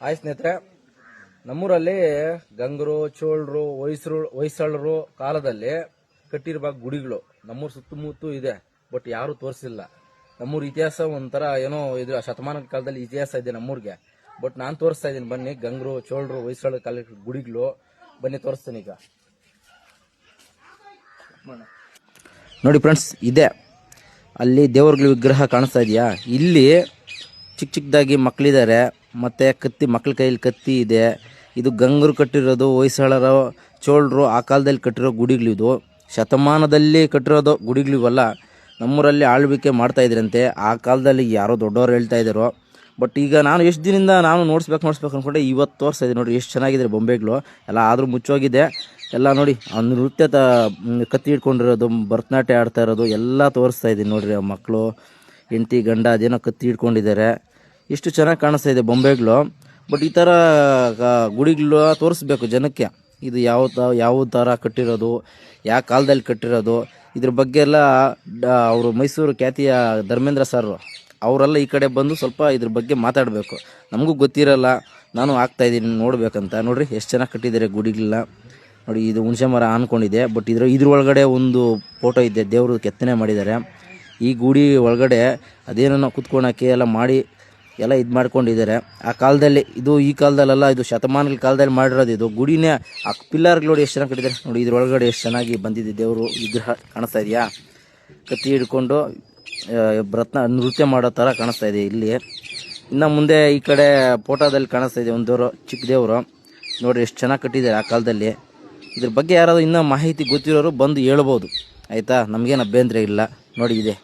Hi ಸ್ನೇಹಿತರೆ, ನಮ್ಮೂರಲ್ಲಿ ಗಂಗರು, ಚೋಳರು, ಹೊಯ್ಸಳರು ಕಾಲದಲ್ಲಿ ಕಟ್ಟಿರುವ ಗುಡಿಗಳು ನಮ್ಮೂರು ಸುತ್ತಮುತ್ತ ಇದೆ. ಬಟ್ ಯಾರು ತೋರಿಸಿಲ್ಲ. ನಮ್ಮೂರ ಇತಿಹಾಸ ಒಂಥರ ಏನೋ ಇದು ಶತಮಾನದ ಕಾಲದಲ್ಲಿ ಇತಿಹಾಸ ಇದೆ ನಮ್ಮೂರಿಗೆ. ಬಟ್ ನಾನು ತೋರಿಸ್ತಾ ಇದ್ದೀನಿ, ಬನ್ನಿ. ಗಂಗರು, ಚೋಳರು, ಹೊಯ್ಸಳ ಕಾಲ ಗುಡಿಗಳು ಬನ್ನಿ ತೋರಿಸ್ತೀನಿ ಈಗ. ನೋಡಿ ಫ್ರೆಂಡ್ಸ್, ಇದೆ ಅಲ್ಲಿ ದೇವ್ರಗಳ ವಿಗ್ರಹ ಕಾಣಿಸ್ತಾ ಇದೆಯಾ? ಇಲ್ಲಿ ಚಿಕ್ಕ ಚಿಕ್ಕದಾಗಿ ಮಕ್ಕಳಿದ್ದಾರೆ, ಮತ್ತು ಕತ್ತಿ, ಮಕ್ಕಳ ಕೈಯಲ್ಲಿ ಕತ್ತಿ ಇದೆ. ಇದು ಗಂಗರು ಕಟ್ಟಿರೋದು, ಹೊಯ್ಸಳರು, ಚೋಳರು ಆ ಕಾಲದಲ್ಲಿ ಕಟ್ಟಿರೋ ಗುಡಿಗಳಿದು. ಶತಮಾನದಲ್ಲಿ ಕಟ್ಟಿರೋದು ಗುಡಿಗಳಿವಲ್ಲ. ನಮ್ಮೂರಲ್ಲಿ ಆಳ್ವಿಕೆ ಮಾಡ್ತಾ ಇದ್ರಂತೆ. ಆ ಕಾಲದಲ್ಲಿ ಯಾರೋ ದೊಡ್ಡವರು ಹೇಳ್ತಾ ಇದ್ದಾರೋ. ಬಟ್ ಈಗ ನಾನು ಎಷ್ಟು ದಿನದಿಂದ ನಾನು ನೋಡಿಸ್ಬೇಕು ಅಂದ್ಕೊಂಡೆ. ಇವತ್ತು ತೋರಿಸ್ತಾ ಇದ್ದೀನಿ. ನೋಡಿ ಎಷ್ಟು ಚೆನ್ನಾಗಿದೆ ಬೊಂಬೆಗಳು ಎಲ್ಲ. ಆದರೂ ಮುಚ್ಚೋಗಿದೆ ಎಲ್ಲ. ನೋಡಿ ಅವ್ನು ನೃತ್ಯ ಕತ್ತಿ ಹಿಡ್ಕೊಂಡಿರೋದು, ಭರತನಾಟ್ಯ ಆಡ್ತಾ ಇರೋದು ಎಲ್ಲ ತೋರಿಸ್ತಾ ಇದ್ದೀನಿ. ನೋಡ್ರಿ, ಆ ಮಕ್ಕಳು, ಹೆಂಡತಿ, ಗಂಡ ಅದೇನೋ ಕತ್ತಿ ಹಿಡ್ಕೊಂಡಿದ್ದಾರೆ. ಎಷ್ಟು ಚೆನ್ನಾಗಿ ಕಾಣಿಸ್ತಾ ಇದೆ ಬೊಂಬೆಗಳು. ಬಟ್ ಈ ಥರ ಗುಡಿಗಳು ತೋರಿಸ್ಬೇಕು ಜನಕ್ಕೆ. ಇದು ಯಾವ ಥರ ಕಟ್ಟಿರೋದು, ಯಾವ ಕಾಲದಲ್ಲಿ ಕಟ್ಟಿರೋದು, ಇದ್ರ ಬಗ್ಗೆ ಎಲ್ಲ ಅವರು ಮೈಸೂರು ಖ್ಯಾತಿಯ ಧರ್ಮೇಂದ್ರ ಸರ್ ಅವರೆಲ್ಲ ಈ ಕಡೆ ಬಂದು ಸ್ವಲ್ಪ ಇದ್ರ ಬಗ್ಗೆ ಮಾತಾಡಬೇಕು. ನಮಗೂ ಗೊತ್ತಿರಲ್ಲ, ನಾನು ಆಗ್ತಾಯಿದ್ದೀನಿ ನೋಡ್ಬೇಕಂತ. ನೋಡ್ರಿ ಎಷ್ಟು ಚೆನ್ನಾಗಿ ಕಟ್ಟಿದ್ದಾರೆ ಗುಡಿಗಳನ್ನ. ನೋಡಿ, ಇದು ಹುಣಸೆ ಮರ ಆನ್ಕೊಂಡಿದೆ. ಬಟ್ ಇದ್ರ ಒಳಗಡೆ ಒಂದು ಫೋಟೋ ಇದೆ, ದೇವರು ಕೆತ್ತನೆ ಮಾಡಿದ್ದಾರೆ. ಈ ಗುಡಿ ಒಳಗಡೆ ಅದೇನೋ ಕುತ್ಕೊಳಕ್ಕೆ ಎಲ್ಲ ಮಾಡಿ ಎಲ್ಲ ಇದು ಮಾಡ್ಕೊಂಡಿದ್ದಾರೆ. ಆ ಕಾಲದಲ್ಲಿ, ಇದು ಈ ಕಾಲದಲ್ಲೆಲ್ಲ, ಇದು ಶತಮಾನಗಳ ಕಾಲದಲ್ಲಿ ಮಾಡಿರೋದು. ಇದು ಗುಡಿನೇ ಆ ಪಿಲ್ಲರ್ಗಳು ನೋಡಿ ಎಷ್ಟು ಚೆನ್ನಾಗಿ ಕಟ್ಟಿದ್ದಾರೆ. ನೋಡಿ ಇದ್ರೊಳಗಡೆ ಎಷ್ಟು ಚೆನ್ನಾಗಿ ಬಂದಿದೆ ದೇವರು ವಿಗ್ರಹ. ಕಾಣಿಸ್ತಾ ಇದೆಯಾ? ಕತ್ತಿ ಹಿಡ್ಕೊಂಡು ನೃತ್ಯ ಮಾಡೋ ಥರ ಕಾಣಿಸ್ತಾ ಇದೆ ಇಲ್ಲಿ. ಇನ್ನು ಮುಂದೆ ಈ ಕಡೆ ಫೋಟೋದಲ್ಲಿ ಕಾಣಿಸ್ತಾ ಇದೆ ಒಂದು ದೇವರು, ಚಿಕ್ಕ ದೇವರು. ನೋಡಿ ಎಷ್ಟು ಚೆನ್ನಾಗಿ ಕಟ್ಟಿದ್ದಾರೆ ಆ ಕಾಲದಲ್ಲಿ. ಇದ್ರ ಬಗ್ಗೆ ಯಾರಾದರೂ ಇನ್ನೂ ಮಾಹಿತಿ ಗೊತ್ತಿರೋರು ಬಂದು ಹೇಳ್ಬೋದು, ಆಯಿತಾ? ನಮಗೇನು ಅಭ್ಯಂತರ ಇಲ್ಲ. ನೋಡಿ ಇದೆ.